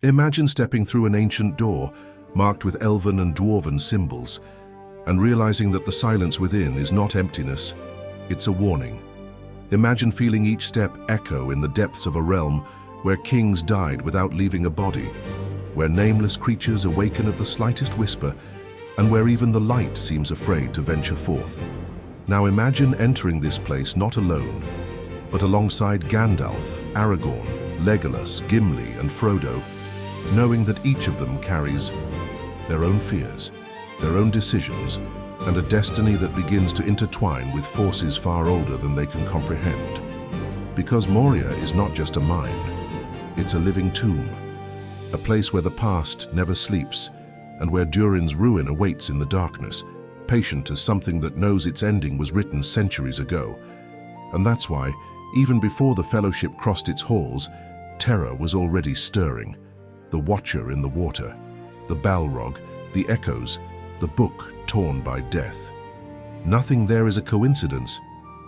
Imagine stepping through an ancient door marked with elven and dwarven symbols and realizing that the silence within is not emptiness, it's a warning. Imagine feeling each step echo in the depths of a realm where kings died without leaving a body, where nameless creatures awaken at the slightest whisper, and where even the light seems afraid to venture forth. Now imagine entering this place not alone, but alongside Gandalf, Aragorn, Legolas, Gimli, and Frodo, knowing that each of them carries their own fears, their own decisions, and a destiny that begins to intertwine with forces far older than they can comprehend. Because Moria is not just a mind, it's a living tomb, a place where the past never sleeps, and where Durin's ruin awaits in the darkness, patient as something that knows its ending was written centuries ago. And that's why, even before the Fellowship crossed its halls, terror was already stirring. The Watcher in the water, the Balrog, the echoes, the book torn by death. Nothing there is a coincidence.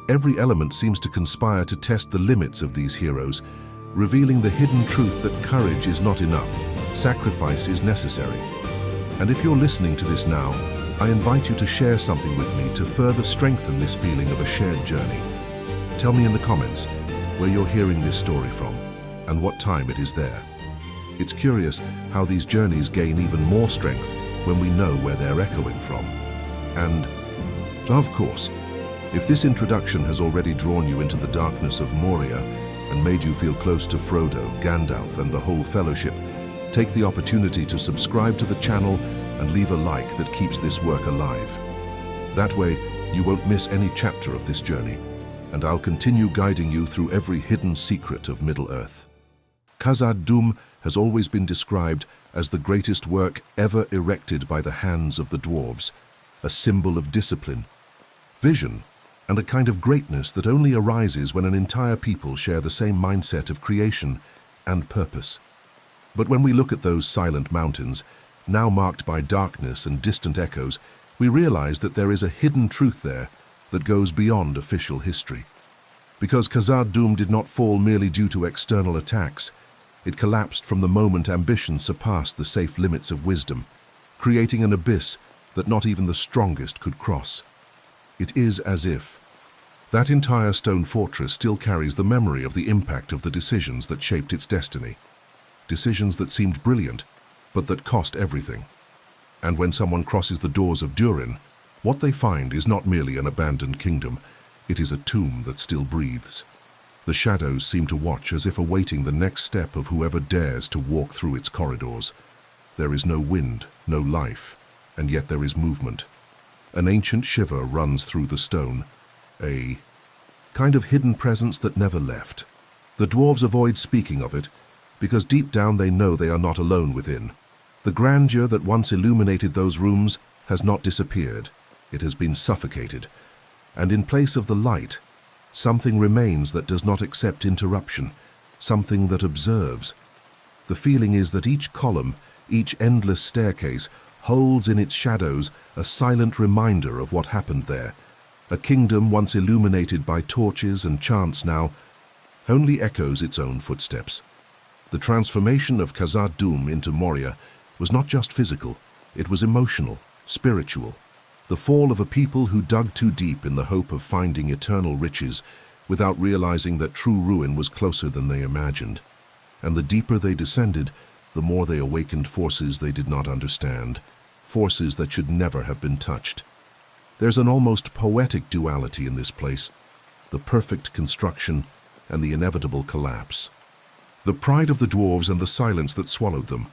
Every element seems to conspire to test the limits of these heroes, revealing the hidden truth that courage is not enough, sacrifice is necessary. And if you're listening to this now, I invite you to share something with me to further strengthen this feeling of a shared journey. Tell me in the comments where you're hearing this story from and what time it is there. It's curious how these journeys gain even more strength when we know where they're echoing from. And, of course, if this introduction has already drawn you into the darkness of Moria and made you feel close to Frodo, Gandalf, and the whole Fellowship, take the opportunity to subscribe to the channel and leave a like that keeps this work alive. That way, you won't miss any chapter of this journey, and I'll continue guiding you through every hidden secret of Middle-earth. Khazad-dûm has always been described as the greatest work ever erected by the hands of the Dwarves, a symbol of discipline, vision, and a kind of greatness that only arises when an entire people share the same mindset of creation and purpose. But when we look at those silent mountains, now marked by darkness and distant echoes, we realize that there is a hidden truth there that goes beyond official history. Because Khazad-dûm did not fall merely due to external attacks, it collapsed from the moment ambition surpassed the safe limits of wisdom, creating an abyss that not even the strongest could cross. It is as if that entire stone fortress still carries the memory of the impact of the decisions that shaped its destiny. Decisions that seemed brilliant, but that cost everything. And when someone crosses the doors of Durin, what they find is not merely an abandoned kingdom, it is a tomb that still breathes. The shadows seem to watch as if awaiting the next step of whoever dares to walk through its corridors. There is no wind, no life, and yet there is movement. An ancient shiver runs through the stone, a kind of hidden presence that never left. The dwarves avoid speaking of it, because deep down they know they are not alone within. The grandeur that once illuminated those rooms has not disappeared. It has been suffocated, and in place of the light, something remains that does not accept interruption, something that observes. The feeling is that each column, each endless staircase, holds in its shadows a silent reminder of what happened there. A kingdom once illuminated by torches and chants now only echoes its own footsteps. The transformation of Khazad-dûm into Moria was not just physical, it was emotional, spiritual. The fall of a people who dug too deep in the hope of finding eternal riches without realizing that true ruin was closer than they imagined. And the deeper they descended, the more they awakened forces they did not understand, forces that should never have been touched. There's an almost poetic duality in this place, the perfect construction and the inevitable collapse. The pride of the dwarves and the silence that swallowed them,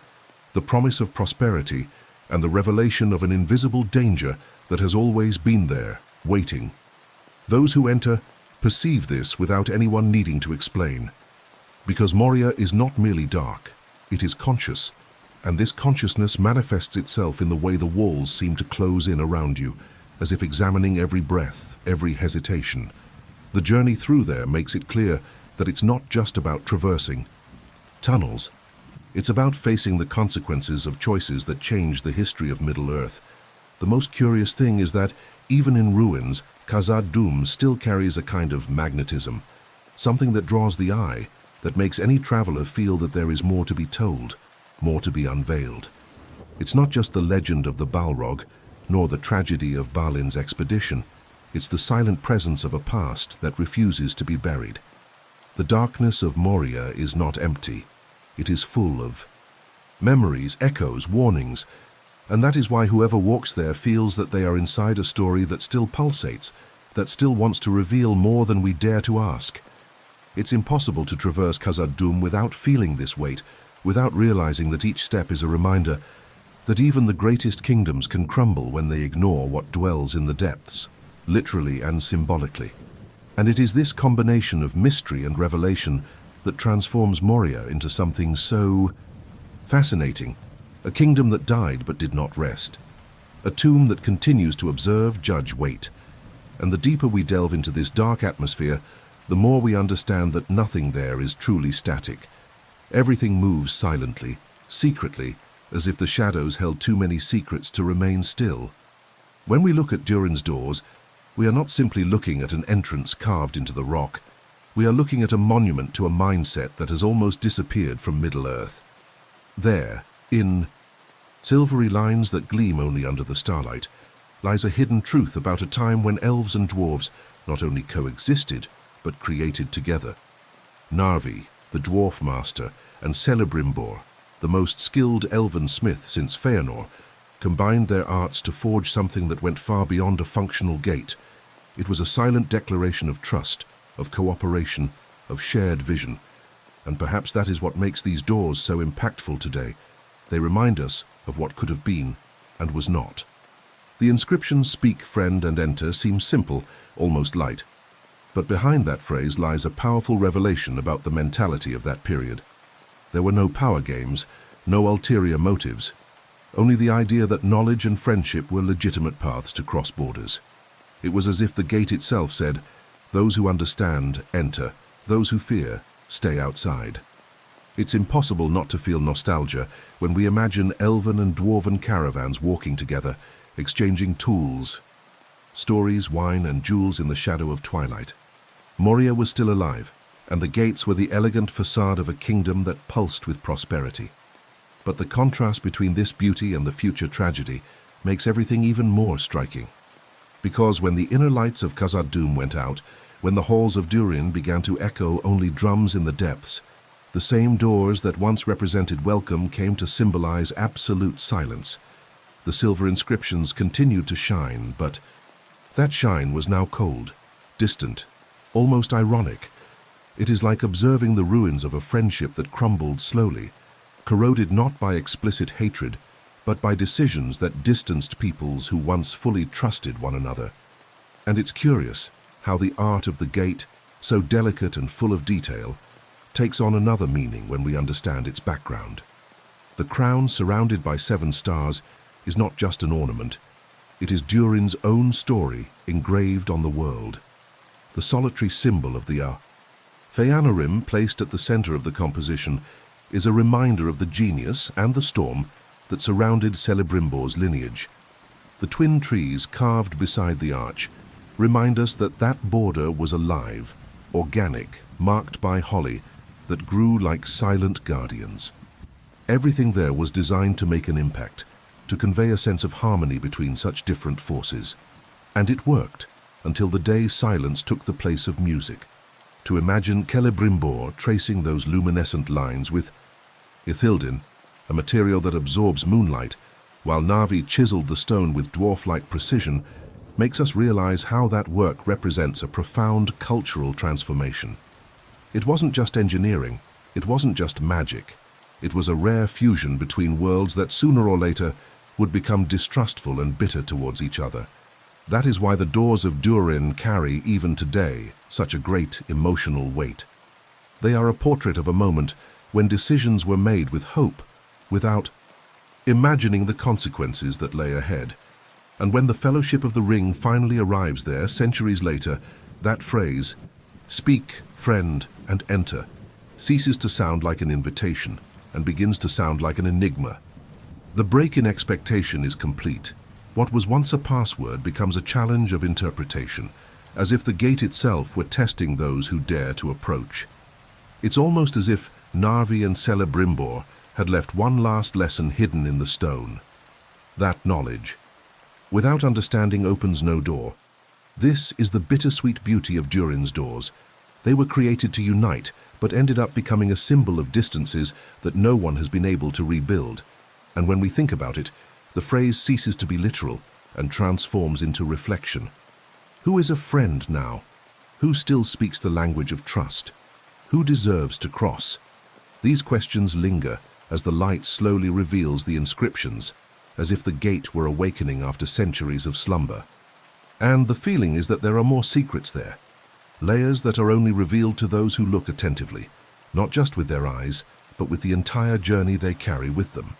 the promise of prosperity and the revelation of an invisible danger that has always been there, waiting. Those who enter perceive this without anyone needing to explain. Because Moria is not merely dark, it is conscious, and this consciousness manifests itself in the way the walls seem to close in around you, as if examining every breath, every hesitation. The journey through there makes it clear that it's not just about traversing tunnels. It's about facing the consequences of choices that change the history of Middle-earth. The most curious thing is that, even in ruins, Khazad-dûm still carries a kind of magnetism, something that draws the eye, that makes any traveler feel that there is more to be told. more to be unveiled. It's not just the legend of the Balrog, nor the tragedy of Balin's expedition. It's the silent presence of a past that refuses to be buried. The darkness of Moria is not empty. It is full of memories, echoes, warnings, and that is why whoever walks there feels that they are inside a story that still pulsates, that still wants to reveal more than we dare to ask. It's impossible to traverse Khazad-dûm without feeling this weight, without realizing that each step is a reminder that even the greatest kingdoms can crumble when they ignore what dwells in the depths, literally and symbolically. And it is this combination of mystery and revelation that transforms Moria into something so fascinating. A kingdom that died but did not rest. A tomb that continues to observe, judge, wait. And the deeper we delve into this dark atmosphere, the more we understand that nothing there is truly static. Everything moves silently, secretly, as if the shadows held too many secrets to remain still. When we look at Durin's doors, we are not simply looking at an entrance carved into the rock. We are looking at a monument to a mindset that has almost disappeared from Middle-earth. There, in silvery lines that gleam only under the starlight, lies a hidden truth about a time when elves and dwarves not only coexisted, but created together. Narvi, the dwarf master, and Celebrimbor, the most skilled elven smith since Feanor, combined their arts to forge something that went far beyond a functional gate. It was a silent declaration of trust, of cooperation, of shared vision. And perhaps that is what makes these doors so impactful today. They remind us of what could have been and was not. The inscription "Speak, friend, and enter" seems simple, almost light. But behind that phrase lies a powerful revelation about the mentality of that period. There were no power games, no ulterior motives, only the idea that knowledge and friendship were legitimate paths to cross borders. It was as if the gate itself said, "Those who understand, enter. Those who fear, stay outside." It's impossible not to feel nostalgia when we imagine elven and dwarven caravans walking together, exchanging tools, stories, wine, and jewels in the shadow of twilight. Moria was still alive, and the gates were the elegant facade of a kingdom that pulsed with prosperity. But the contrast between this beauty and the future tragedy makes everything even more striking. Because when the inner lights of Khazad-dûm went out, when the halls of Durin began to echo only drums in the depths, the same doors that once represented welcome came to symbolize absolute silence. The silver inscriptions continued to shine, but that shine was now cold, distant, almost ironic. It is like observing the ruins of a friendship that crumbled slowly, corroded not by explicit hatred, but by decisions that distanced peoples who once fully trusted one another. And it's curious how the art of the gate, so delicate and full of detail, takes on another meaning when we understand its background. The crown surrounded by 7 stars is not just an ornament. It is Durin's own story engraved on the world. The solitary symbol of the Feanorim placed at the center of the composition is a reminder of the genius and the storm that surrounded Celebrimbor's lineage. The twin trees carved beside the arch remind us that that border was alive, organic, marked by holly that grew like silent guardians. Everything there was designed to make an impact, to convey a sense of harmony between such different forces. And it worked, until the day silence took the place of music. To imagine Celebrimbor tracing those luminescent lines with Ithildin, a material that absorbs moonlight, while Narvi chiseled the stone with dwarf-like precision, makes us realize how that work represents a profound cultural transformation. It wasn't just engineering, it wasn't just magic. It was a rare fusion between worlds that sooner or later would become distrustful and bitter towards each other. That is why the doors of Durin carry, even today, such a great emotional weight. They are a portrait of a moment when decisions were made with hope, without imagining the consequences that lay ahead. And when the Fellowship of the Ring finally arrives there, centuries later, that phrase, "Speak, friend, and enter," ceases to sound like an invitation and begins to sound like an enigma. The break in expectation is complete. What was once a password becomes a challenge of interpretation, as if the gate itself were testing those who dare to approach. It's almost as if Narvi and Celebrimbor had left one last lesson hidden in the stone. That knowledge, without understanding, opens no door. This is the bittersweet beauty of Durin's doors. They were created to unite, but ended up becoming a symbol of distances that no one has been able to rebuild. And when we think about it, the phrase ceases to be literal and transforms into reflection. Who is a friend now? Who still speaks the language of trust? Who deserves to cross? These questions linger as the light slowly reveals the inscriptions, as if the gate were awakening after centuries of slumber. And the feeling is that there are more secrets there, layers that are only revealed to those who look attentively, not just with their eyes, but with the entire journey they carry with them.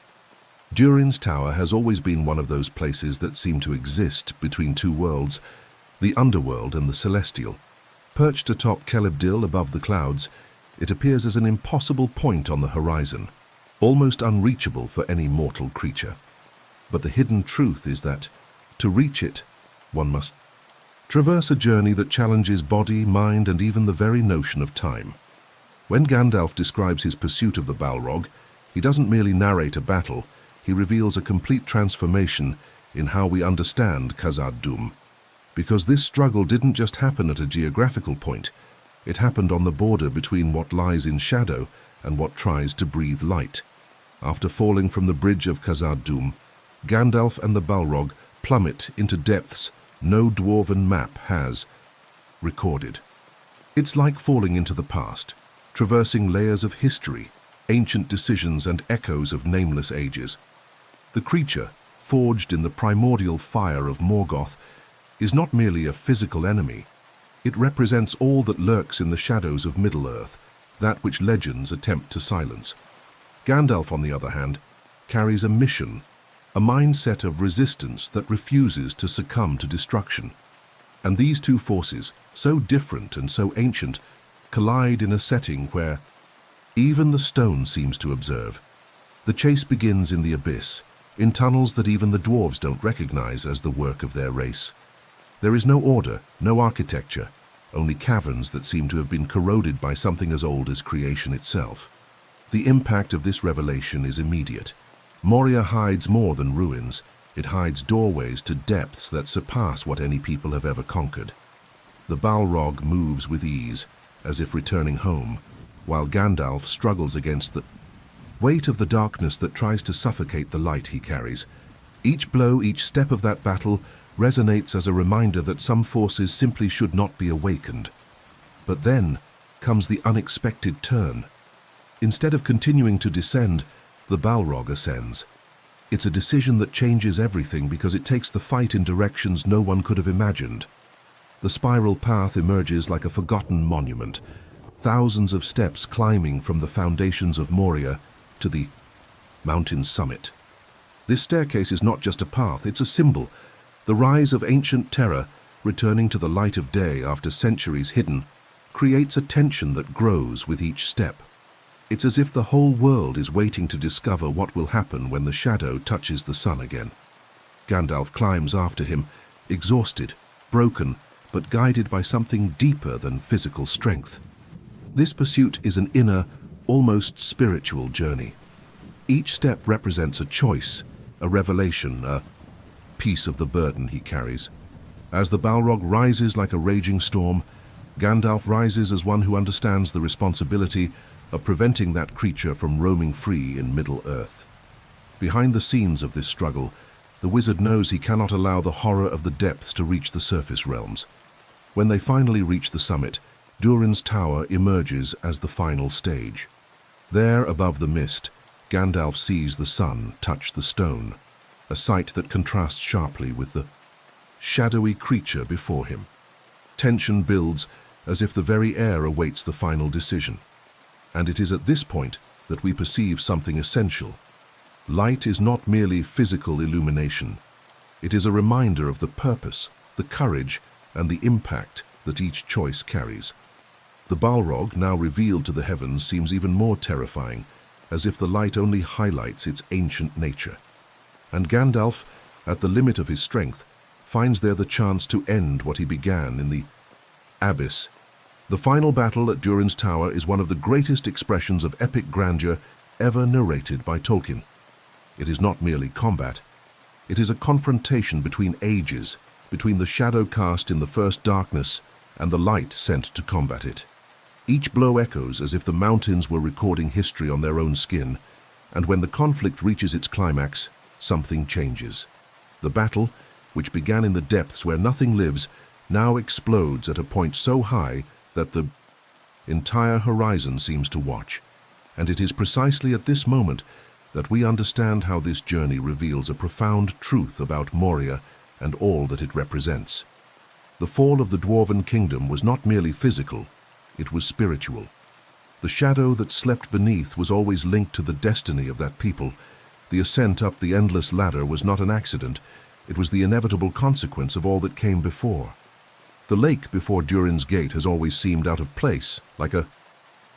Durin's Tower has always been one of those places that seem to exist between two worlds, the underworld and the celestial. Perched atop Celebdil above the clouds, it appears as an impossible point on the horizon, almost unreachable for any mortal creature. But the hidden truth is that, to reach it, one must traverse a journey that challenges body, mind, and even the very notion of time. When Gandalf describes his pursuit of the Balrog, he doesn't merely narrate a battle, he reveals a complete transformation in how we understand Khazad-dûm. Because this struggle didn't just happen at a geographical point, it happened on the border between what lies in shadow and what tries to breathe light. After falling from the bridge of Khazad-dûm, Gandalf and the Balrog plummet into depths no dwarven map has recorded. It's like falling into the past, traversing layers of history, ancient decisions and echoes of nameless ages. The creature, forged in the primordial fire of Morgoth, is not merely a physical enemy. It represents all that lurks in the shadows of Middle-earth, that which legends attempt to silence. Gandalf, on the other hand, carries a mission, a mindset of resistance that refuses to succumb to destruction. And these two forces, so different and so ancient, collide in a setting where even the stone seems to observe. The chase begins in the abyss, in tunnels that even the dwarves don't recognize as the work of their race. There is no order, no architecture, only caverns that seem to have been corroded by something as old as creation itself. The impact of this revelation is immediate. Moria hides more than ruins. It hides doorways to depths that surpass what any people have ever conquered. The Balrog moves with ease, as if returning home, while Gandalf struggles against the weight of the darkness that tries to suffocate the light he carries. Each blow, each step of that battle resonates as a reminder that some forces simply should not be awakened. But then comes the unexpected turn. Instead of continuing to descend, the Balrog ascends. It's a decision that changes everything because it takes the fight in directions no one could have imagined. The spiral path emerges like a forgotten monument, thousands of steps climbing from the foundations of Moria to the mountain's summit. This staircase is not just a path, it's a symbol, the rise of ancient terror, returning to the light of day after centuries hidden, creates a tension that grows with each step. It's as if the whole world is waiting to discover what will happen when the shadow touches the sun again. Gandalf climbs after him, exhausted, broken, but guided by something deeper than physical strength. This pursuit is an inner, almost spiritual journey. Each step represents a choice, a revelation, a piece of the burden he carries. As the Balrog rises like a raging storm, Gandalf rises as one who understands the responsibility of preventing that creature from roaming free in Middle-earth. Behind the scenes of this struggle, the wizard knows he cannot allow the horror of the depths to reach the surface realms. When they finally reach the summit, Durin's Tower emerges as the final stage. There, above the mist, Gandalf sees the sun touch the stone, a sight that contrasts sharply with the shadowy creature before him. Tension builds as if the very air awaits the final decision. And it is at this point that we perceive something essential. Light is not merely physical illumination. It is a reminder of the purpose, the courage, and the impact that each choice carries. The Balrog, now revealed to the heavens, seems even more terrifying, as if the light only highlights its ancient nature. And Gandalf, at the limit of his strength, finds there the chance to end what he began in the abyss. The final battle at Durin's Tower is one of the greatest expressions of epic grandeur ever narrated by Tolkien. It is not merely combat. It is a confrontation between ages, between the shadow cast in the first darkness and the light sent to combat it. Each blow echoes as if the mountains were recording history on their own skin, and when the conflict reaches its climax, something changes. The battle, which began in the depths where nothing lives, now explodes at a point so high that the entire horizon seems to watch. And it is precisely at this moment that we understand how this journey reveals a profound truth about Moria and all that it represents. The fall of the Dwarven kingdom was not merely physical, it was spiritual. The shadow that slept beneath was always linked to the destiny of that people. The ascent up the endless ladder was not an accident, it was the inevitable consequence of all that came before. The lake before Durin's gate has always seemed out of place, like a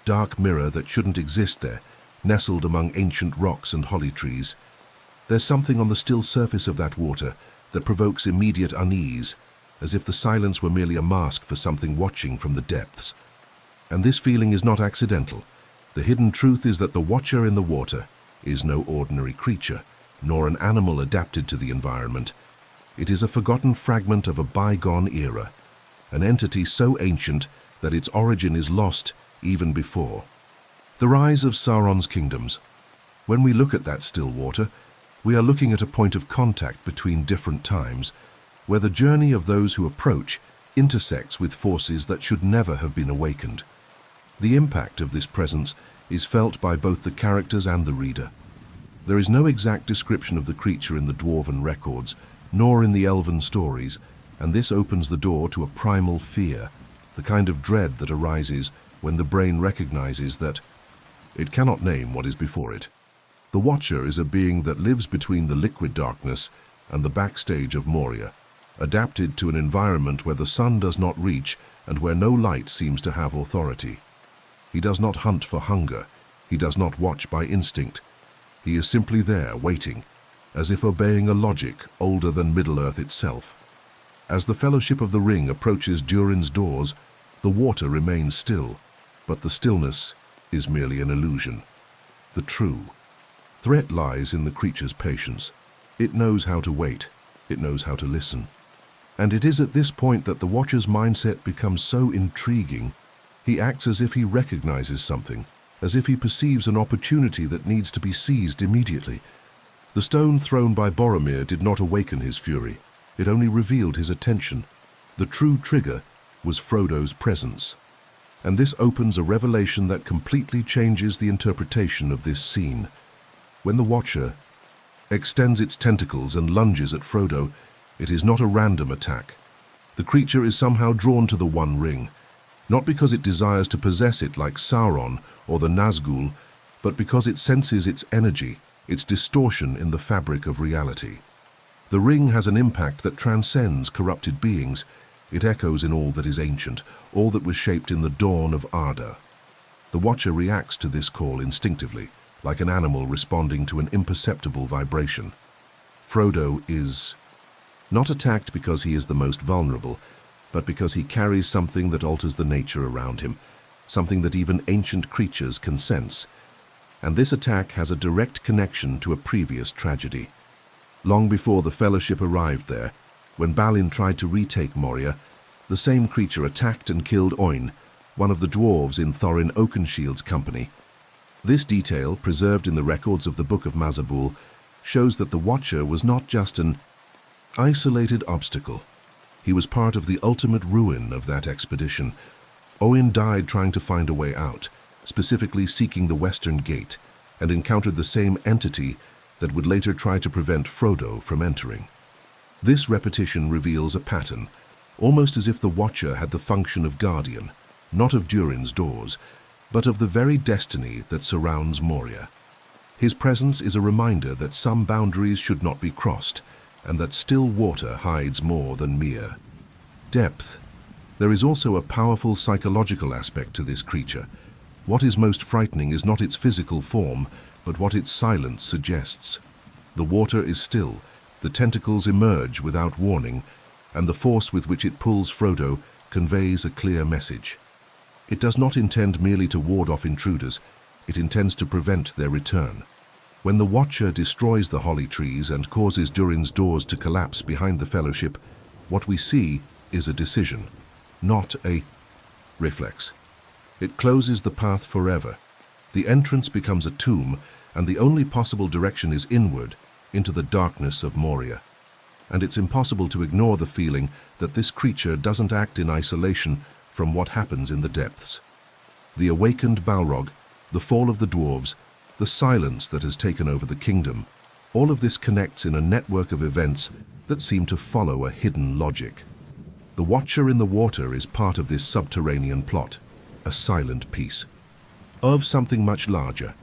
dark mirror that shouldn't exist there, nestled among ancient rocks and holly trees. There's something on the still surface of that water that provokes immediate unease, as if the silence were merely a mask for something watching from the depths. And this feeling is not accidental. The hidden truth is that the watcher in the water is no ordinary creature, nor an animal adapted to the environment. It is a forgotten fragment of a bygone era, an entity so ancient that its origin is lost even before. The rise of Sauron's kingdoms. When we look at that still water, we are looking at a point of contact between different times, where the journey of those who approach intersects with forces that should never have been awakened. The impact of this presence is felt by both the characters and the reader. There is no exact description of the creature in the Dwarven records, nor in the Elven stories, and this opens the door to a primal fear, the kind of dread that arises when the brain recognizes that it cannot name what is before it. The Watcher is a being that lives between the liquid darkness and the backstage of Moria, adapted to an environment where the sun does not reach and where no light seems to have authority. He does not hunt for hunger. He does not watch by instinct. He is simply there, waiting, as if obeying a logic older than Middle-earth itself. As the Fellowship of the Ring approaches Durin's doors, the water remains still, but the stillness is merely an illusion. The true threat lies in the creature's patience. It knows how to wait. It knows how to listen. And it is at this point that the Watcher's mindset becomes so intriguing. He acts as if he recognizes something, as if he perceives an opportunity that needs to be seized immediately. The stone thrown by Boromir did not awaken his fury. It only revealed his attention. The true trigger was Frodo's presence. And this opens a revelation that completely changes the interpretation of this scene. When the Watcher extends its tentacles and lunges at Frodo, it is not a random attack. The creature is somehow drawn to the One Ring, not because it desires to possess it like Sauron or the Nazgul, but because it senses its energy, its distortion in the fabric of reality. The ring has an impact that transcends corrupted beings. It echoes in all that is ancient, all that was shaped in the dawn of Arda. The Watcher reacts to this call instinctively, like an animal responding to an imperceptible vibration. Frodo is not attacked because he is the most vulnerable, but because he carries something that alters the nature around him, something that even ancient creatures can sense. And this attack has a direct connection to a previous tragedy. Long before the Fellowship arrived there, when Balin tried to retake Moria, the same creature attacked and killed Oin, one of the dwarves in Thorin Oakenshield's company. This detail, preserved in the records of the Book of Mazabul, shows that the Watcher was not just an isolated obstacle. He was part of the ultimate ruin of that expedition. Oin died trying to find a way out, specifically seeking the Western Gate, and encountered the same entity that would later try to prevent Frodo from entering. This repetition reveals a pattern, almost as if the Watcher had the function of guardian, not of Durin's doors, but of the very destiny that surrounds Moria. His presence is a reminder that some boundaries should not be crossed, and that still water hides more than mere depth. There is also a powerful psychological aspect to this creature. What is most frightening is not its physical form, but what its silence suggests. The water is still, the tentacles emerge without warning, and the force with which it pulls Frodo conveys a clear message. It does not intend merely to ward off intruders, it intends to prevent their return. When the Watcher destroys the holly trees and causes Durin's doors to collapse behind the Fellowship, what we see is a decision, not a reflex. It closes the path forever. The entrance becomes a tomb, and the only possible direction is inward, into the darkness of Moria. And it's impossible to ignore the feeling that this creature doesn't act in isolation from what happens in the depths. The awakened Balrog, the fall of the Dwarves, the silence that has taken over the kingdom, all of this connects in a network of events that seem to follow a hidden logic. The Watcher in the water is part of this subterranean plot, a silent piece of something much larger.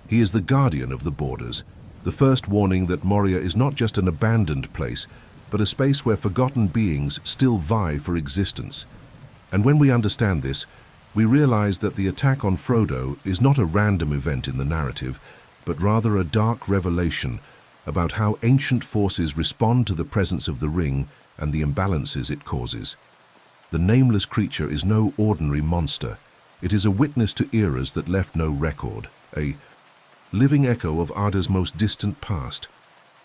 He is the guardian of the borders, the first warning that Moria is not just an abandoned place, but a space where forgotten beings still vie for existence. And when we understand this, we realize that the attack on Frodo is not a random event in the narrative, but rather a dark revelation about how ancient forces respond to the presence of the ring and the imbalances it causes. The nameless creature is no ordinary monster. It is a witness to eras that left no record, a living echo of Arda's most distant past.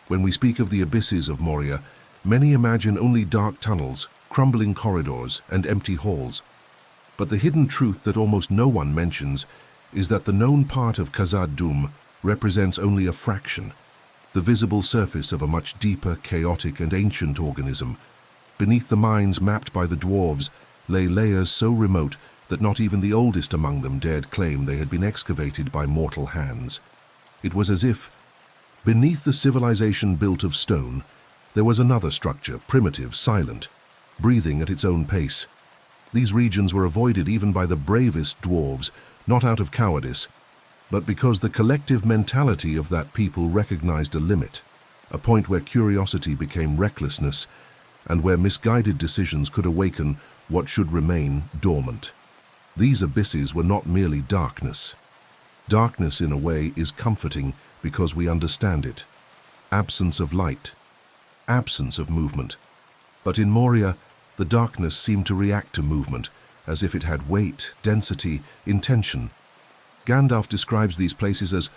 When we speak of the abysses of Moria, many imagine only dark tunnels, crumbling corridors, and empty halls. But the hidden truth that almost no one mentions is that the known part of Khazad-dûm represents only a fraction, the visible surface of a much deeper, chaotic, and ancient organism. Beneath the mines mapped by the Dwarves lay layers so remote that not even the oldest among them dared claim they had been excavated by mortal hands. It was as if, beneath the civilization built of stone, there was another structure, primitive, silent, breathing at its own pace. These regions were avoided even by the bravest Dwarves, not out of cowardice, but because the collective mentality of that people recognized a limit, a point where curiosity became recklessness, and where misguided decisions could awaken what should remain dormant. These abysses were not merely darkness. Darkness, in a way, is comforting because we understand it. Absence of light, absence of movement. But in Moria, the darkness seemed to react to movement, as if it had weight, density, intention. Gandalf describes these places as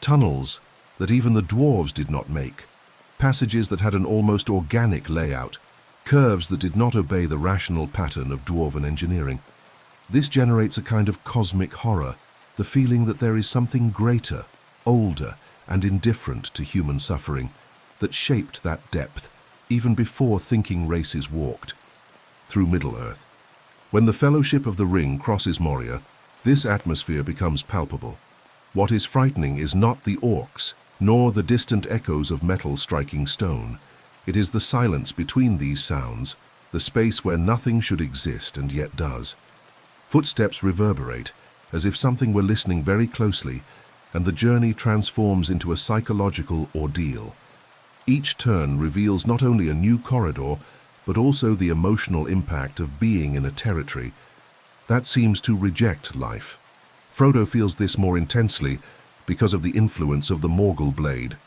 tunnels that even the Dwarves did not make, passages that had an almost organic layout, curves that did not obey the rational pattern of dwarven engineering. This generates a kind of cosmic horror, the feeling that there is something greater, older, and indifferent to human suffering that shaped that depth even before thinking races walked through Middle-earth. When the Fellowship of the Ring crosses Moria, this atmosphere becomes palpable. What is frightening is not the orcs, nor the distant echoes of metal striking stone. It is the silence between these sounds, the space where nothing should exist and yet does. Footsteps reverberate, as if something were listening very closely, and the journey transforms into a psychological ordeal. Each turn reveals not only a new corridor, but also the emotional impact of being in a territory that seems to reject life. Frodo feels this more intensely because of the influence of the Morgul blade.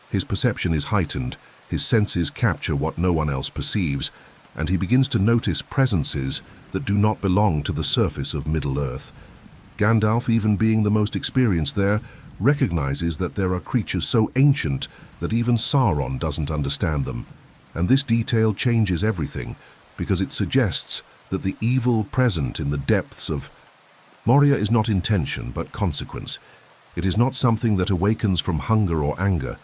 His perception is heightened, his senses capture what no one else perceives, and he begins to notice presences that do not belong to the surface of Middle-earth. Gandalf, even being the most experienced there, recognizes that there are creatures so ancient that even Sauron doesn't understand them. And this detail changes everything, because it suggests that the evil present in the depths of Moria is not intention, but consequence. It is not something that awakens from hunger or anger,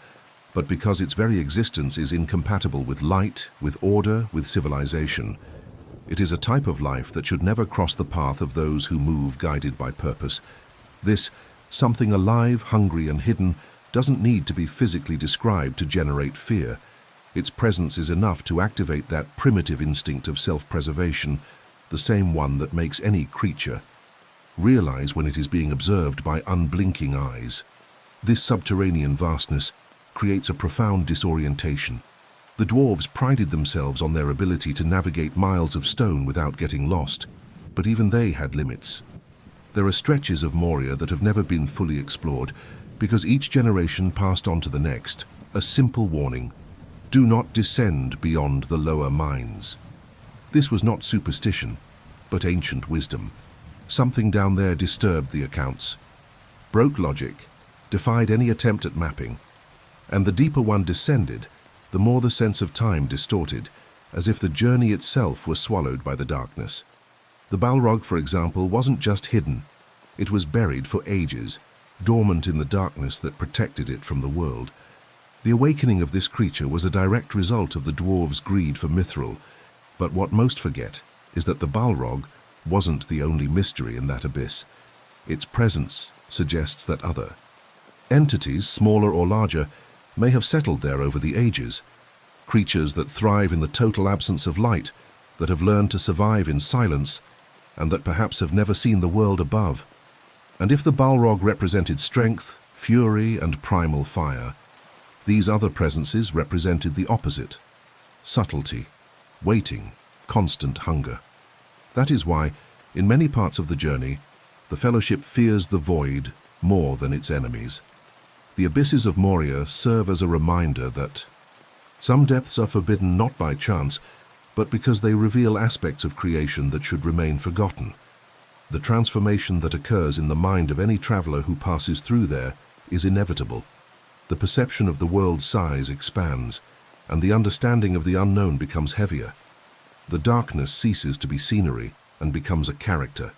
but because its very existence is incompatible with light, with order, with civilization. It is a type of life that should never cross the path of those who move guided by purpose. This something alive, hungry, and hidden doesn't need to be physically described to generate fear. Its presence is enough to activate that primitive instinct of self-preservation, the same one that makes any creature realize when it is being observed by unblinking eyes. This subterranean vastness creates a profound disorientation. The Dwarves prided themselves on their ability to navigate miles of stone without getting lost, but even they had limits. There are stretches of Moria that have never been fully explored, because each generation passed on to the next a simple warning: do not descend beyond the lower mines. This was not superstition, but ancient wisdom. Something down there disturbed the accounts. broke logic, defied any attempt at mapping, and the deeper one descended, the more the sense of time distorted, as if the journey itself were swallowed by the darkness. The Balrog, for example, wasn't just hidden. It was buried for ages, dormant in the darkness that protected it from the world. The awakening of this creature was a direct result of the dwarves' greed for mithril, but what most forget is that the Balrog wasn't the only mystery in that abyss. Its presence suggests that other entities, smaller or larger, may have settled there over the ages, creatures that thrive in the total absence of light, that have learned to survive in silence, and that perhaps have never seen the world above. And if the Balrog represented strength, fury, and primal fire, these other presences represented the opposite: subtlety, waiting, constant hunger. That is why, in many parts of the journey, the Fellowship fears the void more than its enemies. The abysses of Moria serve as a reminder that some depths are forbidden not by chance, but because they reveal aspects of creation that should remain forgotten. The transformation that occurs in the mind of any traveler who passes through there is inevitable. The perception of the world's size expands, and the understanding of the unknown becomes heavier. The darkness ceases to be scenery and becomes a character.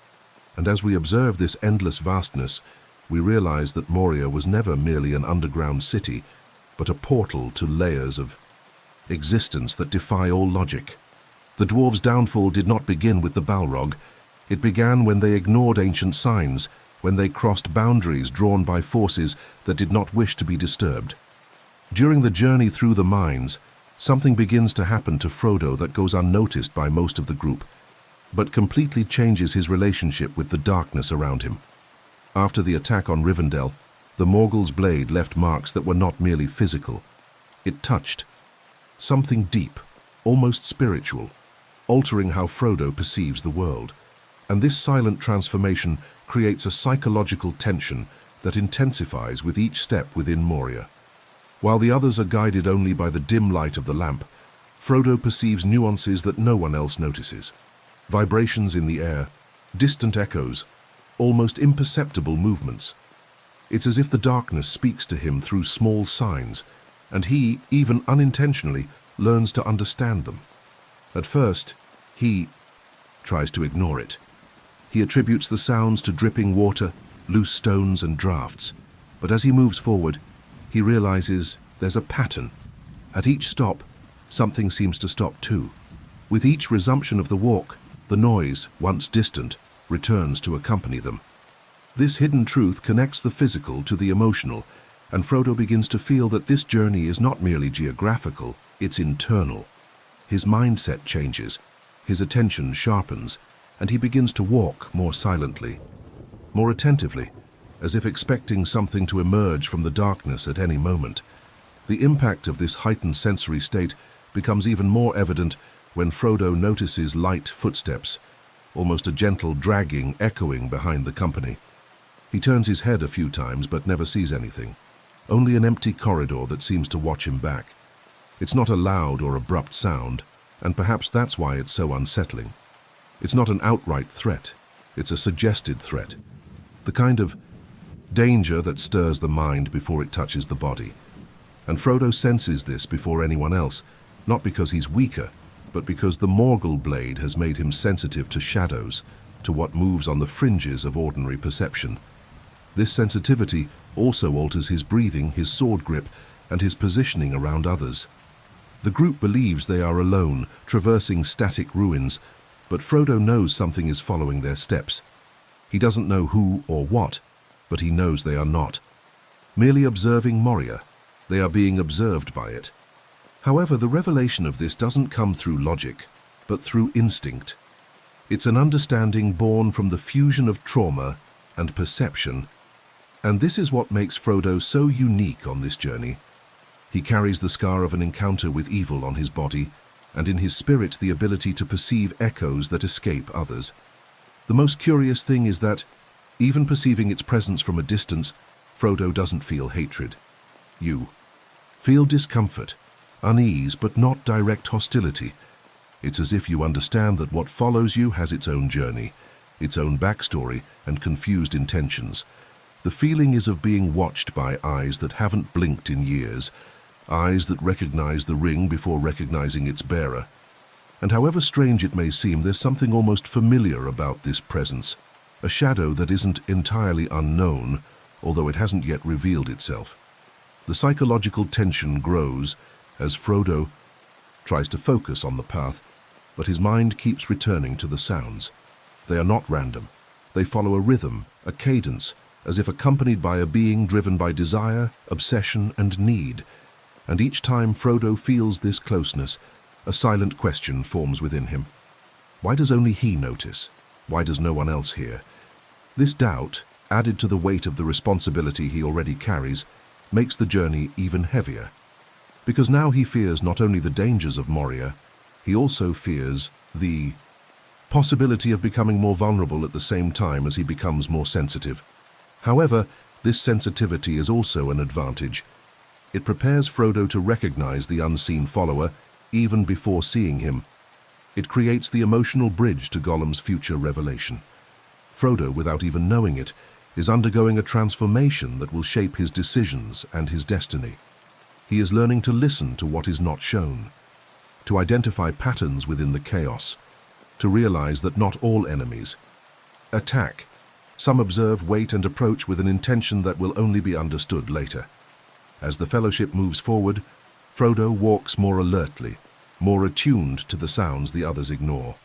And as we observe this endless vastness, we realize that Moria was never merely an underground city, but a portal to layers of existence that defy all logic. The dwarves' downfall did not begin with the Balrog. It began when they ignored ancient signs, when they crossed boundaries drawn by forces that did not wish to be disturbed. During the journey through the mines, something begins to happen to Frodo that goes unnoticed by most of the group, but completely changes his relationship with the darkness around him. After the attack on Rivendell, the Morgul's blade left marks that were not merely physical. It touched something deep, almost spiritual, altering how Frodo perceives the world. And this silent transformation creates a psychological tension that intensifies with each step within Moria. While the others are guided only by the dim light of the lamp, Frodo perceives nuances that no one else notices. Vibrations in the air, distant echoes, almost imperceptible movements. It's as if the darkness speaks to him through small signs, and he, even unintentionally, learns to understand them. At first, he tries to ignore it. He attributes the sounds to dripping water, loose stones, and drafts. But as he moves forward, he realizes there's a pattern. At each stop, something seems to stop too. With each resumption of the walk, the noise, once distant, returns to accompany them. This hidden truth connects the physical to the emotional, and Frodo begins to feel that this journey is not merely geographical, it's internal. His mindset changes, his attention sharpens, and he begins to walk more silently, more attentively, as if expecting something to emerge from the darkness at any moment. The impact of this heightened sensory state becomes even more evident when Frodo notices light footsteps, almost a gentle dragging echoing behind the company. He turns his head a few times but never sees anything, only an empty corridor that seems to watch him back. It's not a loud or abrupt sound, and perhaps that's why it's so unsettling. It's not an outright threat, it's a suggested threat, the kind of danger that stirs the mind before it touches the body. And Frodo senses this before anyone else, not because he's weaker, but because the Morgul blade has made him sensitive to shadows, to what moves on the fringes of ordinary perception. This sensitivity also alters his breathing, his sword grip, and his positioning around others. The group believes they are alone, traversing static ruins, but Frodo knows something is following their steps. He doesn't know who or what, but he knows they are not merely observing Moria. They are being observed by it. However, the revelation of this doesn't come through logic, but through instinct. It's an understanding born from the fusion of trauma and perception. And this is what makes Frodo so unique on this journey. He carries the scar of an encounter with evil on his body, and in his spirit the ability to perceive echoes that escape others. The most curious thing is that, even perceiving its presence from a distance, Frodo doesn't feel hatred. You feel discomfort, unease, but not direct hostility. It's as if you understand that what follows you has its own journey, its own backstory, and confused intentions. The feeling is of being watched by eyes that haven't blinked in years, eyes that recognize the ring before recognizing its bearer. And however strange it may seem, there's something almost familiar about this presence, a shadow that isn't entirely unknown, although it hasn't yet revealed itself. The psychological tension grows as Frodo tries to focus on the path, but his mind keeps returning to the sounds. They are not random. They follow a rhythm, a cadence, as if accompanied by a being driven by desire, obsession, and need. And each time Frodo feels this closeness, a silent question forms within him. Why does only he notice? Why does no one else hear? This doubt, added to the weight of the responsibility he already carries, makes the journey even heavier. Because now he fears not only the dangers of Moria, he also fears the possibility of becoming more vulnerable at the same time as he becomes more sensitive. However, this sensitivity is also an advantage. It prepares Frodo to recognize the unseen follower even before seeing him. It creates the emotional bridge to Gollum's future revelation. Frodo, without even knowing it, is undergoing a transformation that will shape his decisions and his destiny. He is learning to listen to what is not shown, to identify patterns within the chaos, to realize that not all enemies attack. Some observe, wait, and approach with an intention that will only be understood later. As the Fellowship moves forward, Frodo walks more alertly, more attuned to the sounds the others ignore.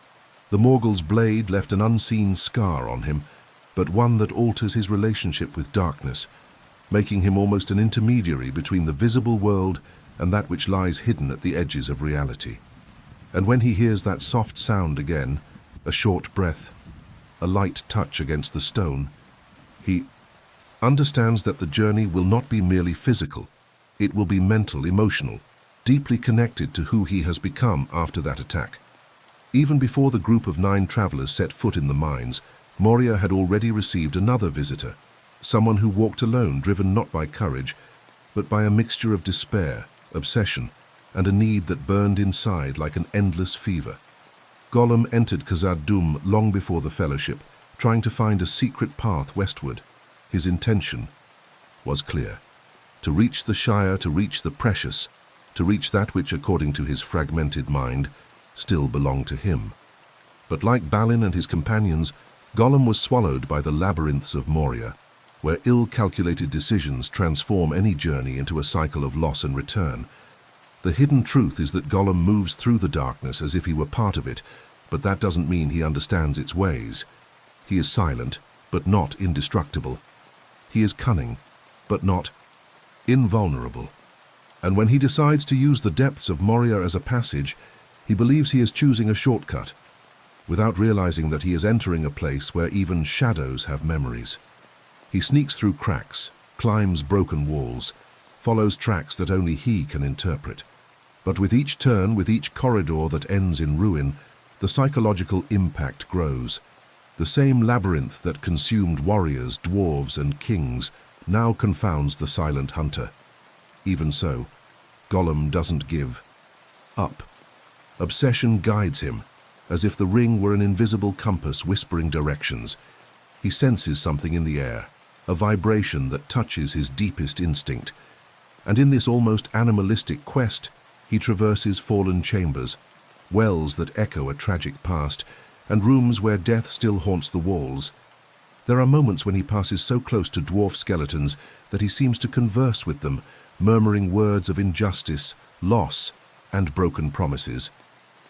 The Morgul's blade left an unseen scar on him, but one that alters his relationship with darkness, making him almost an intermediary between the visible world and that which lies hidden at the edges of reality. And when he hears that soft sound again, a short breath, a light touch against the stone, he understands that the journey will not be merely physical. It will be mental, emotional, deeply connected to who he has become after that attack. Even before the group of 9 travelers set foot in the mines, Moria had already received another visitor, someone who walked alone, driven not by courage, but by a mixture of despair, obsession, and a need that burned inside like an endless fever. Gollum entered Khazad-dûm long before the Fellowship, trying to find a secret path westward. His intention was clear: to reach the Shire, to reach the precious, to reach that which, according to his fragmented mind, still belonged to him. But like Balin and his companions, Gollum was swallowed by the labyrinths of Moria, where ill-calculated decisions transform any journey into a cycle of loss and return. The hidden truth is that Gollum moves through the darkness as if he were part of it, but that doesn't mean he understands its ways. He is silent, but not indestructible. He is cunning, but not invulnerable. And when he decides to use the depths of Moria as a passage, he believes he is choosing a shortcut, without realizing that he is entering a place where even shadows have memories. He sneaks through cracks, climbs broken walls, follows tracks that only he can interpret. But with each turn, with each corridor that ends in ruin, the psychological impact grows. The same labyrinth that consumed warriors, dwarves, and kings now confounds the silent hunter. Even so, Gollum doesn't give up. Obsession guides him, as if the ring were an invisible compass whispering directions. He senses something in the air, a vibration that touches his deepest instinct. And in this almost animalistic quest, he traverses fallen chambers, wells that echo a tragic past, and rooms where death still haunts the walls. There are moments when he passes so close to dwarf skeletons that he seems to converse with them, murmuring words of injustice, loss, and broken promises.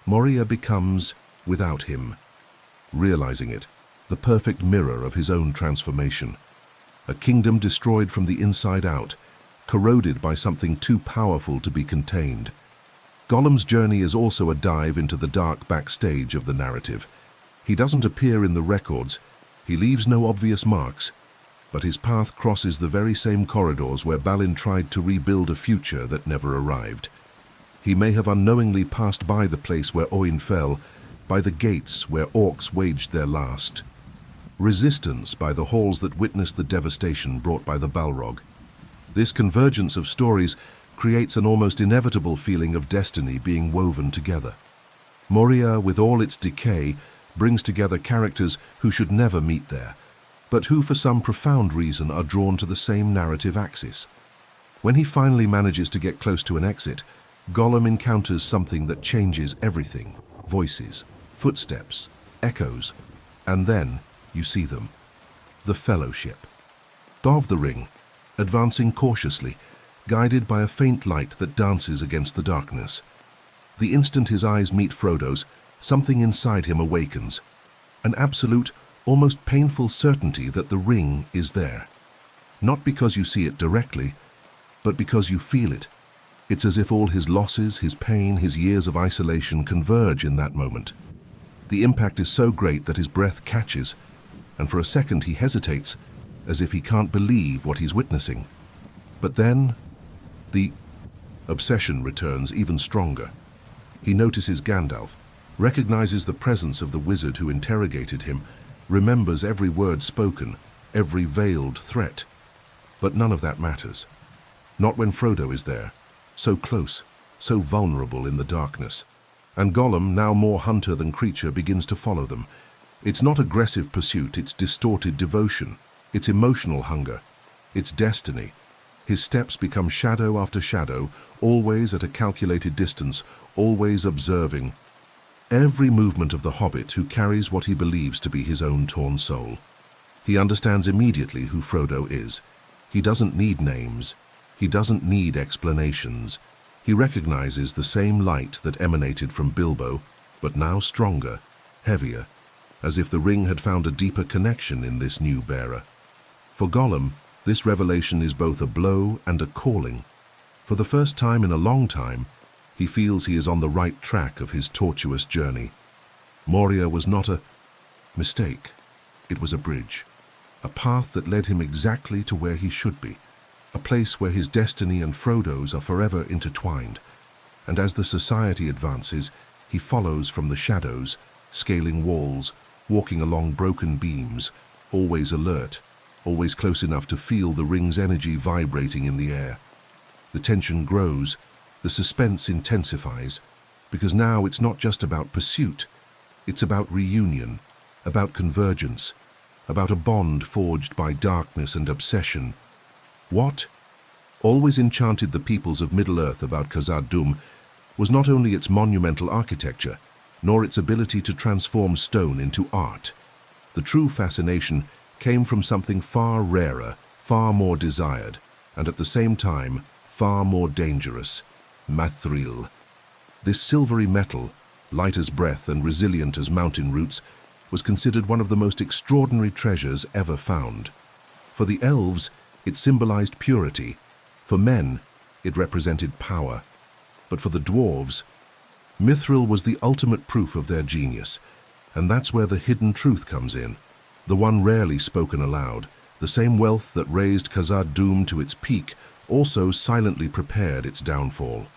Moria becomes, without him, realizing it, the perfect mirror of his own transformation. A kingdom destroyed from the inside out, corroded by something too powerful to be contained. Gollum's journey is also a dive into the dark backstage of the narrative. He doesn't appear in the records, he leaves no obvious marks, but his path crosses the very same corridors where Balin tried to rebuild a future that never arrived. He may have unknowingly passed by the place where Oin fell, by the gates where orcs waged their last resistance, by the halls that witnessed the devastation brought by the Balrog. This convergence of stories creates an almost inevitable feeling of destiny being woven together. Moria, with all its decay, brings together characters who should never meet there, but who for some profound reason are drawn to the same narrative axis. When he finally manages to get close to an exit, Gollum encounters something that changes everything. Voices, footsteps, echoes, and then you see them. The Fellowship. Of the Ring, advancing cautiously, guided by a faint light that dances against the darkness. The instant his eyes meet Frodo's, something inside him awakens. An absolute, almost painful certainty that the ring is there. Not because you see it directly, but because you feel it. It's as if all his losses, his pain, his years of isolation converge in that moment. The impact is so great that his breath catches, and for a second he hesitates, as if he can't believe what he's witnessing. But then, the obsession returns even stronger. He notices Gandalf, recognizes the presence of the wizard who interrogated him, remembers every word spoken, every veiled threat. But none of that matters. Not when Frodo is there, so close, so vulnerable in the darkness. And Gollum, now more hunter than creature, begins to follow them. It's not aggressive pursuit, it's distorted devotion. It's emotional hunger. It's destiny. His steps become shadow after shadow, always at a calculated distance, always observing. Every movement of the hobbit who carries what he believes to be his own torn soul. He understands immediately who Frodo is. He doesn't need names. He doesn't need explanations. He recognizes the same light that emanated from Bilbo, but now stronger, heavier, as if the ring had found a deeper connection in this new bearer. For Gollum, this revelation is both a blow and a calling. For the first time in a long time, he feels he is on the right track of his tortuous journey. Moria was not a mistake. It was a bridge, a path that led him exactly to where he should be, a place where his destiny and Frodo's are forever intertwined. And as the society advances, he follows from the shadows, scaling walls, walking along broken beams, always alert, always close enough to feel the ring's energy vibrating in the air. The tension grows, the suspense intensifies, because now it's not just about pursuit, it's about reunion, about convergence, about a bond forged by darkness and obsession. What always enchanted the peoples of Middle-earth about Khazad-dûm was not only its monumental architecture, nor its ability to transform stone into art. The true fascination came from something far rarer, far more desired, and at the same time, far more dangerous: Mithril. This silvery metal, light as breath and resilient as mountain roots, was considered one of the most extraordinary treasures ever found. For the elves, it symbolized purity. For men, it represented power. But for the dwarves, Mithril was the ultimate proof of their genius. And that's where the hidden truth comes in, the one rarely spoken aloud. The same wealth that raised Khazad-dûm to its peak also silently prepared its downfall.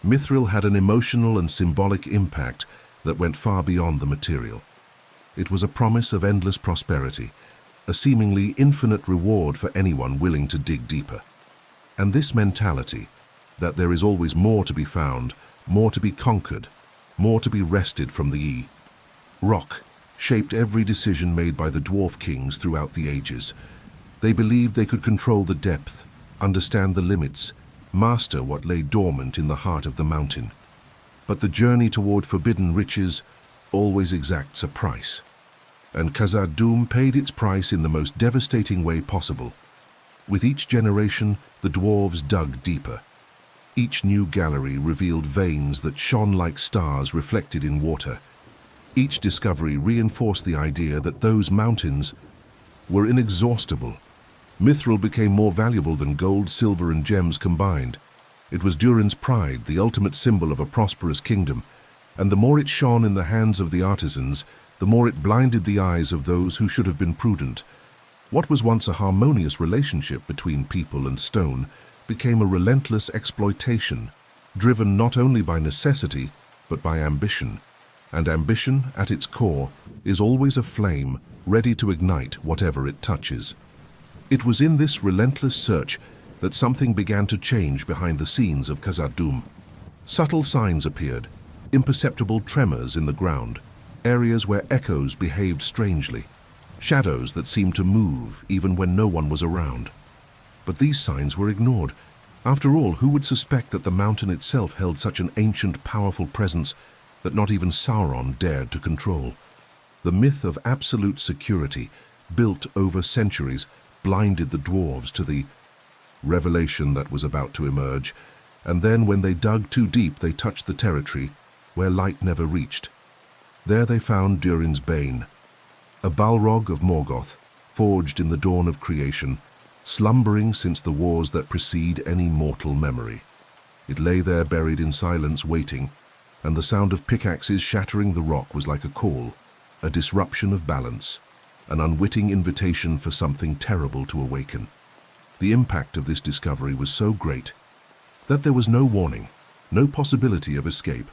Mithril had an emotional and symbolic impact that went far beyond the material. It was a promise of endless prosperity, a seemingly infinite reward for anyone willing to dig deeper. And this mentality, that there is always more to be found, more to be conquered, more to be wrested from the rock, shaped every decision made by the dwarf kings throughout the ages. They believed they could control the depth, understand the limits, master what lay dormant in the heart of the mountain. But the journey toward forbidden riches always exacts a price. And Khazad-dûm paid its price in the most devastating way possible. With each generation, the dwarves dug deeper. Each new gallery revealed veins that shone like stars reflected in water. Each discovery reinforced the idea that those mountains were inexhaustible. Mithril became more valuable than gold, silver, and gems combined. It was Durin's pride, the ultimate symbol of a prosperous kingdom, and the more it shone in the hands of the artisans, the more it blinded the eyes of those who should have been prudent. What was once a harmonious relationship between people and stone became a relentless exploitation, driven not only by necessity, but by ambition. And ambition, at its core, is always a flame, ready to ignite whatever it touches. It was in this relentless search that something began to change behind the scenes of Khazad-dûm. Subtle signs appeared, imperceptible tremors in the ground, areas where echoes behaved strangely. shadows that seemed to move even when no one was around. But these signs were ignored. After all, who would suspect that the mountain itself held such an ancient, powerful presence that not even Sauron dared to control? The myth of absolute security, built over centuries, blinded the dwarves to the revelation that was about to emerge, and then when they dug too deep they touched the territory where light never reached. There they found Durin's Bane, a Balrog of Morgoth, forged in the dawn of creation, slumbering since the wars that precede any mortal memory. It lay there buried in silence, waiting, and the sound of pickaxes shattering the rock was like a call, a disruption of balance, an unwitting invitation for something terrible to awaken. The impact of this discovery was so great that there was no warning, no possibility of escape,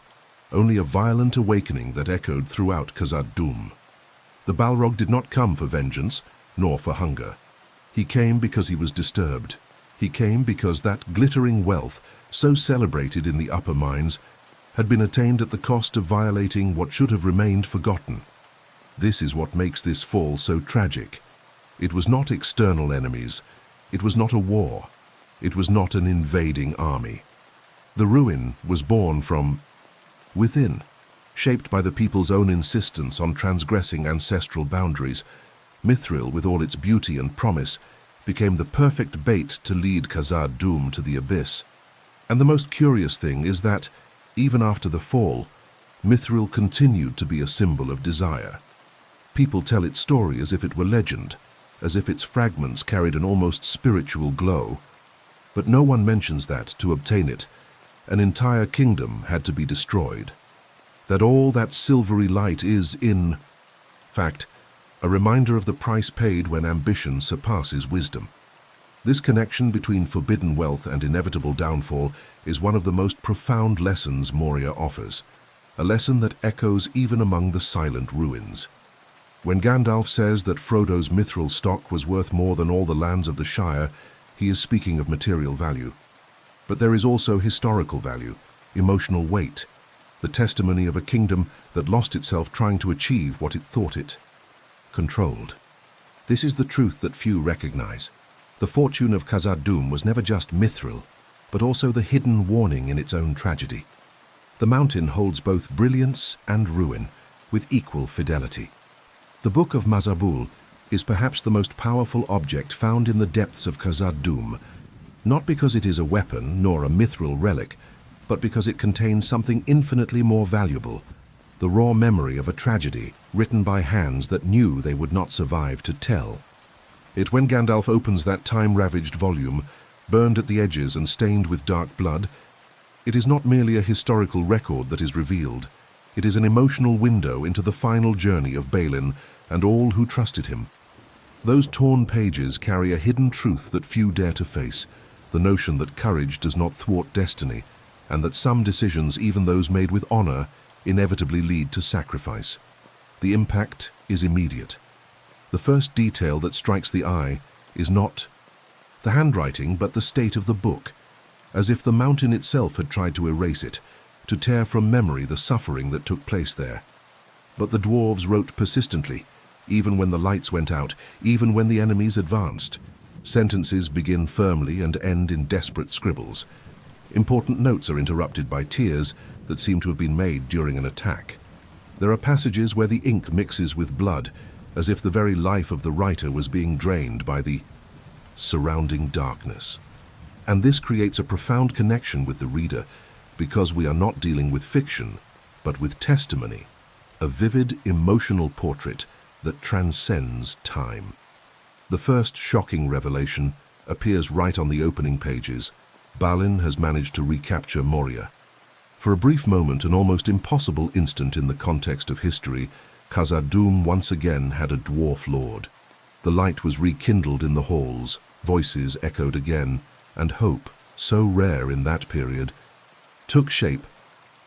only a violent awakening that echoed throughout Khazad-dûm. The Balrog did not come for vengeance, nor for hunger. He came because he was disturbed. He came because that glittering wealth, so celebrated in the upper mines, had been attained at the cost of violating what should have remained forgotten. This is what makes this fall so tragic. It was not external enemies. It was not a war. It was not an invading army. The ruin was born from within, shaped by the people's own insistence on transgressing ancestral boundaries. Mithril, with all its beauty and promise, became the perfect bait to lead Khazad-dûm to the abyss. And the most curious thing is that, even after the fall, Mithril continued to be a symbol of desire. People tell its story as if it were legend, as if its fragments carried an almost spiritual glow. But no one mentions that, to obtain it, an entire kingdom had to be destroyed. That all that silvery light is, in fact, a reminder of the price paid when ambition surpasses wisdom. This connection between forbidden wealth and inevitable downfall is one of the most profound lessons Moria offers, a lesson that echoes even among the silent ruins. When Gandalf says that Frodo's mithril stock was worth more than all the lands of the Shire, he is speaking of material value. But there is also historical value, emotional weight, the testimony of a kingdom that lost itself trying to achieve what it thought it controlled. This is the truth that few recognize. The fortune of Khazad-dûm was never just mithril, but also the hidden warning in its own tragedy. The mountain holds both brilliance and ruin, with equal fidelity. The Book of Mazabul is perhaps the most powerful object found in the depths of Khazad-dûm, not because it is a weapon nor a mithril relic, but because it contains something infinitely more valuable, the raw memory of a tragedy written by hands that knew they would not survive to tell. When Gandalf opens that time-ravaged volume, burned at the edges and stained with dark blood, it is not merely a historical record that is revealed. It is an emotional window into the final journey of Balin and all who trusted him. Those torn pages carry a hidden truth that few dare to face, the notion that courage does not thwart destiny, and that some decisions, even those made with honor, inevitably lead to sacrifice. The impact is immediate. The first detail that strikes the eye is not the handwriting, but the state of the book, as if the mountain itself had tried to erase it, to tear from memory the suffering that took place there. But the dwarves wrote persistently, even when the lights went out, even when the enemies advanced. Sentences begin firmly and end in desperate scribbles. Important notes are interrupted by tears that seem to have been made during an attack. There are passages where the ink mixes with blood, as if the very life of the writer was being drained by the surrounding darkness. And this creates a profound connection with the reader, because we are not dealing with fiction, but with testimony, a vivid, emotional portrait that transcends time. The first shocking revelation appears right on the opening pages. Balin has managed to recapture Moria. For a brief moment, an almost impossible instant in the context of history, Khazad-dûm once again had a dwarf lord. The light was rekindled in the halls, voices echoed again, and hope, so rare in that period, took shape.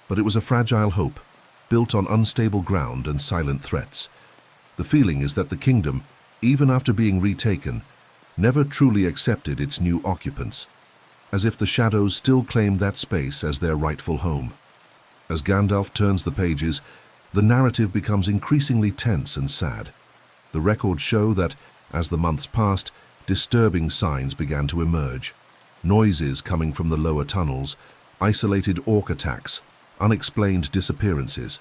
But it was a fragile hope, built on unstable ground and silent threats. The feeling is that the kingdom, even after being retaken, never truly accepted its new occupants, as if the shadows still claimed that space as their rightful home. As Gandalf turns the pages, the narrative becomes increasingly tense and sad. The records show that, as the months passed, disturbing signs began to emerge. Noises coming from the lower tunnels, isolated orc attacks, unexplained disappearances.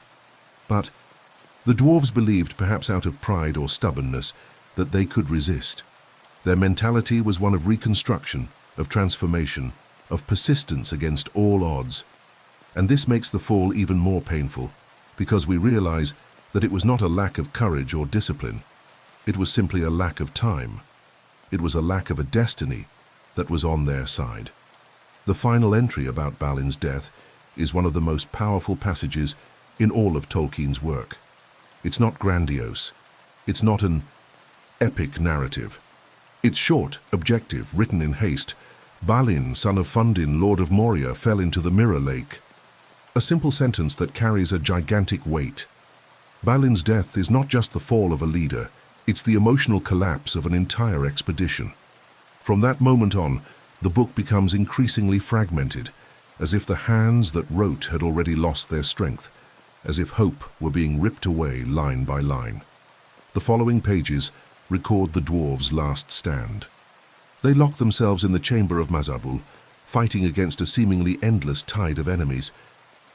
But the dwarves believed, perhaps out of pride or stubbornness, that they could resist. Their mentality was one of reconstruction, of transformation, of persistence against all odds. And this makes the fall even more painful, because we realize that it was not a lack of courage or discipline. It was simply a lack of time. It was a lack of a destiny that was on their side. The final entry about Balin's death is one of the most powerful passages in all of Tolkien's work. It's not grandiose. It's not an epic narrative. It's short, objective, written in haste. Balin, son of Fundin, lord of Moria, fell into the Mirror Lake. A simple sentence that carries a gigantic weight. Balin's death is not just the fall of a leader, it's the emotional collapse of an entire expedition. From that moment on, the book becomes increasingly fragmented, as if the hands that wrote had already lost their strength, as if hope were being ripped away line by line. The following pages record the dwarves' last stand. They lock themselves in the chamber of Mazabul, fighting against a seemingly endless tide of enemies.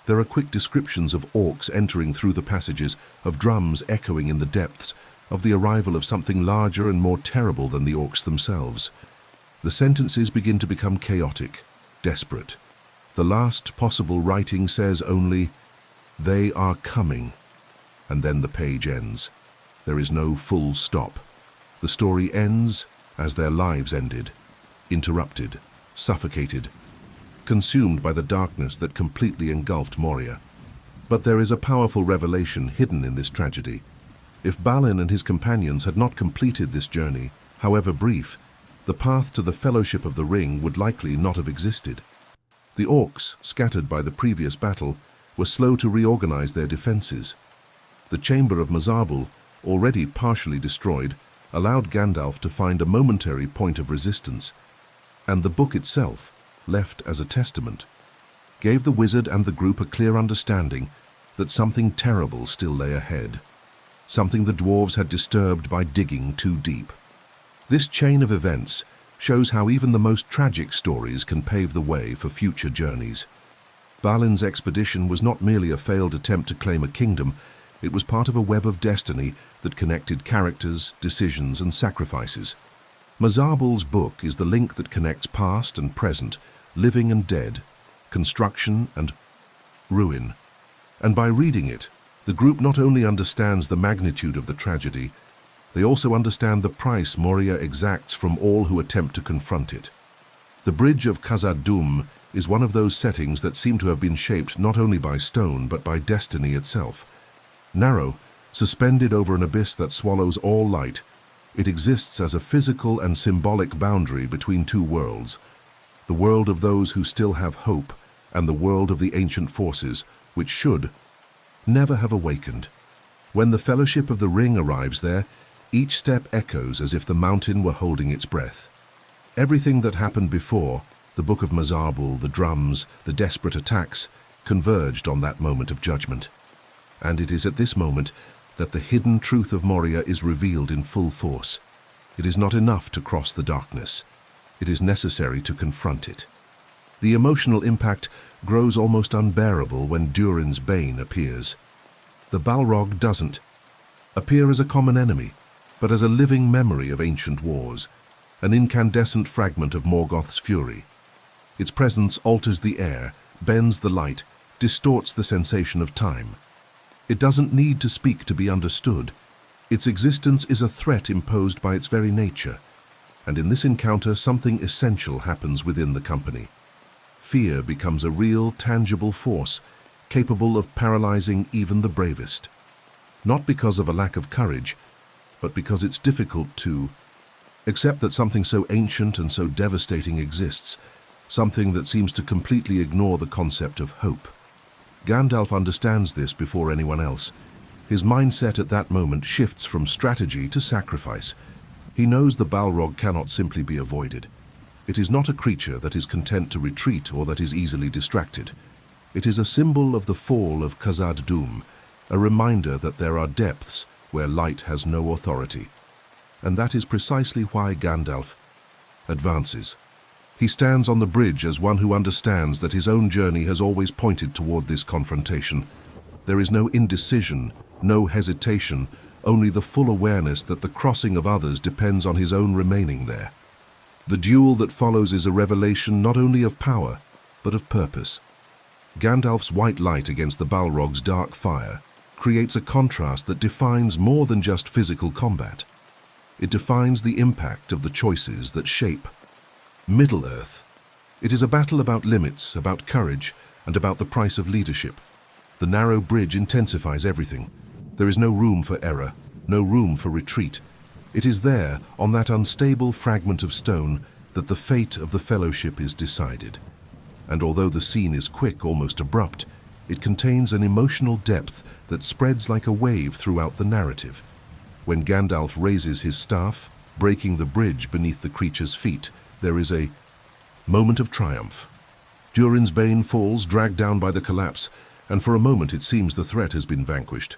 There are quick descriptions of orcs entering through the passages, of drums echoing in the depths, of the arrival of something larger and more terrible than the orcs themselves. The sentences begin to become chaotic, desperate. The last possible writing says only, "They are coming," and then the page ends. There is no full stop. The story ends as their lives ended, interrupted, suffocated, consumed by the darkness that completely engulfed Moria. But there is a powerful revelation hidden in this tragedy. If Balin and his companions had not completed this journey, however brief, the path to the Fellowship of the Ring would likely not have existed. The orcs, scattered by the previous battle, were slow to reorganize their defenses. The chamber of Mazabul, already partially destroyed, allowed Gandalf to find a momentary point of resistance, and the book itself, left as a testament, gave the wizard and the group a clear understanding that something terrible still lay ahead, something the dwarves had disturbed by digging too deep. This chain of events shows how even the most tragic stories can pave the way for future journeys. Balin's expedition was not merely a failed attempt to claim a kingdom, it was part of a web of destiny that connected characters, decisions, and sacrifices. Mazabul's book is the link that connects past and present, living and dead, construction and ruin. And by reading it, the group not only understands the magnitude of the tragedy, they also understand the price Moria exacts from all who attempt to confront it. The bridge of Khazad-dûm is one of those settings that seem to have been shaped not only by stone but by destiny itself. Narrow, suspended over an abyss that swallows all light, it exists as a physical and symbolic boundary between two worlds, the world of those who still have hope and the world of the ancient forces which should never have awakened. When the Fellowship of the Ring arrives there, each step echoes as if the mountain were holding its breath. Everything that happened before, the Book of Mazabul, the drums, the desperate attacks, converged on that moment of judgment. And it is at this moment that the hidden truth of Moria is revealed in full force. It is not enough to cross the darkness. It is necessary to confront it. The emotional impact grows almost unbearable when Durin's Bane appears. The Balrog doesn't appear as a common enemy, but as a living memory of ancient wars, an incandescent fragment of Morgoth's fury. Its presence alters the air, bends the light, distorts the sensation of time. It doesn't need to speak to be understood. Its existence is a threat imposed by its very nature, and in this encounter something essential happens within the company. Fear becomes a real, tangible force, capable of paralyzing even the bravest. Not because of a lack of courage, but because it's difficult to accept that something so ancient and so devastating exists, something that seems to completely ignore the concept of hope. Gandalf understands this before anyone else. His mindset at that moment shifts from strategy to sacrifice. He knows the Balrog cannot simply be avoided. It is not a creature that is content to retreat or that is easily distracted. It is a symbol of the fall of Khazad-dûm, a reminder that there are depths where light has no authority. And that is precisely why Gandalf advances. He stands on the bridge as one who understands that his own journey has always pointed toward this confrontation. There is no indecision, no hesitation, only the full awareness that the crossing of others depends on his own remaining there. The duel that follows is a revelation not only of power, but of purpose. Gandalf's white light against the Balrog's dark fire creates a contrast that defines more than just physical combat. It defines the impact of the choices that shape Middle-earth. It is a battle about limits, about courage, and about the price of leadership. The narrow bridge intensifies everything. There is no room for error, no room for retreat. It is there, on that unstable fragment of stone, that the fate of the Fellowship is decided. And although the scene is quick, almost abrupt, it contains an emotional depth that spreads like a wave throughout the narrative. When Gandalf raises his staff, breaking the bridge beneath the creature's feet, there is a moment of triumph. Durin's Bane falls, dragged down by the collapse, and for a moment it seems the threat has been vanquished.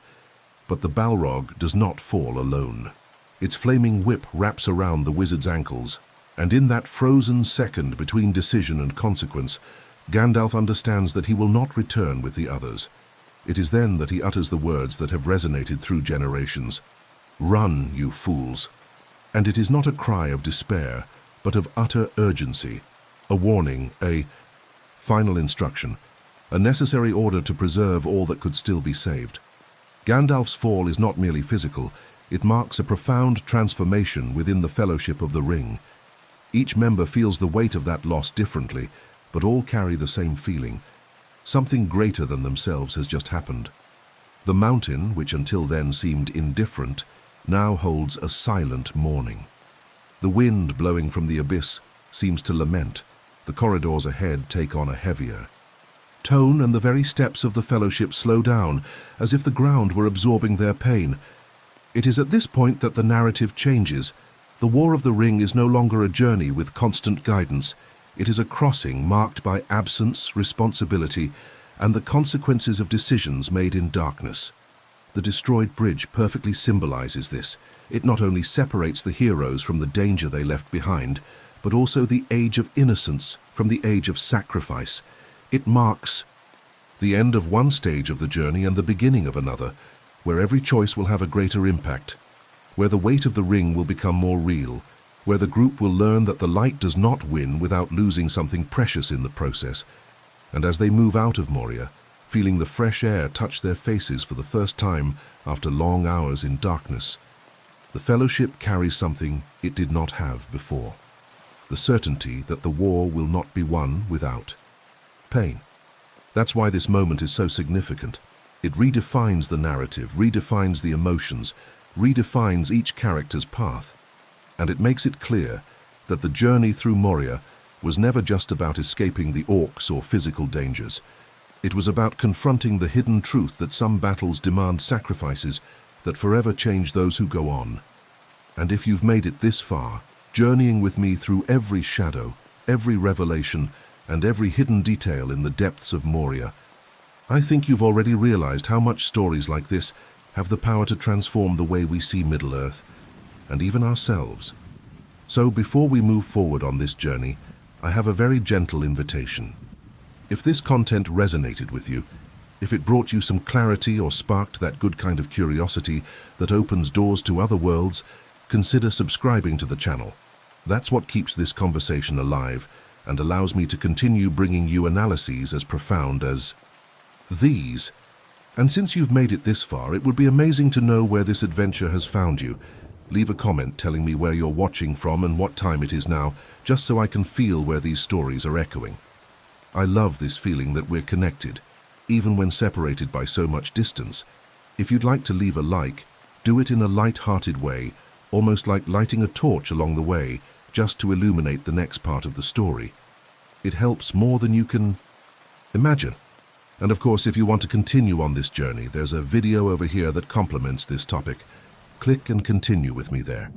But the Balrog does not fall alone. Its flaming whip wraps around the wizard's ankles, and in that frozen second between decision and consequence, Gandalf understands that he will not return with the others. It is then that he utters the words that have resonated through generations. "Run, you fools." And it is not a cry of despair, but of utter urgency, a warning, a final instruction, a necessary order to preserve all that could still be saved. Gandalf's fall is not merely physical, it marks a profound transformation within the Fellowship of the Ring. Each member feels the weight of that loss differently, but all carry the same feeling. Something greater than themselves has just happened. The mountain, which until then seemed indifferent, now holds a silent mourning. The wind blowing from the abyss seems to lament. The corridors ahead take on a heavier tone, and the very steps of the Fellowship slow down, as if the ground were absorbing their pain. It is at this point that the narrative changes. The War of the Ring is no longer a journey with constant guidance. It is a crossing marked by absence, responsibility, and the consequences of decisions made in darkness. The destroyed bridge perfectly symbolizes this. It not only separates the heroes from the danger they left behind, but also the age of innocence from the age of sacrifice. It marks the end of one stage of the journey and the beginning of another, where every choice will have a greater impact, where the weight of the ring will become more real, where the group will learn that the light does not win without losing something precious in the process. And as they move out of Moria, feeling the fresh air touch their faces for the first time after long hours in darkness, the Fellowship carries something it did not have before. The certainty that the war will not be won without pain. That's why this moment is so significant. It redefines the narrative, redefines the emotions, redefines each character's path. And it makes it clear that the journey through Moria was never just about escaping the orcs or physical dangers. It was about confronting the hidden truth that some battles demand sacrifices that forever change those who go on. And if you've made it this far, journeying with me through every shadow, every revelation, and every hidden detail in the depths of Moria, I think you've already realized how much stories like this have the power to transform the way we see Middle-earth, and even ourselves. So before we move forward on this journey, I have a very gentle invitation. If this content resonated with you, if it brought you some clarity or sparked that good kind of curiosity that opens doors to other worlds, consider subscribing to the channel. That's what keeps this conversation alive and allows me to continue bringing you analyses as profound as these. And since you've made it this far, it would be amazing to know where this adventure has found you. Leave a comment telling me where you're watching from and what time it is now, just so I can feel where these stories are echoing. I love this feeling that we're connected, even when separated by so much distance. If you'd like to leave a like, do it in a light-hearted way, almost like lighting a torch along the way, just to illuminate the next part of the story. It helps more than you can imagine. And of course, if you want to continue on this journey, there's a video over here that complements this topic. Click and continue with me there.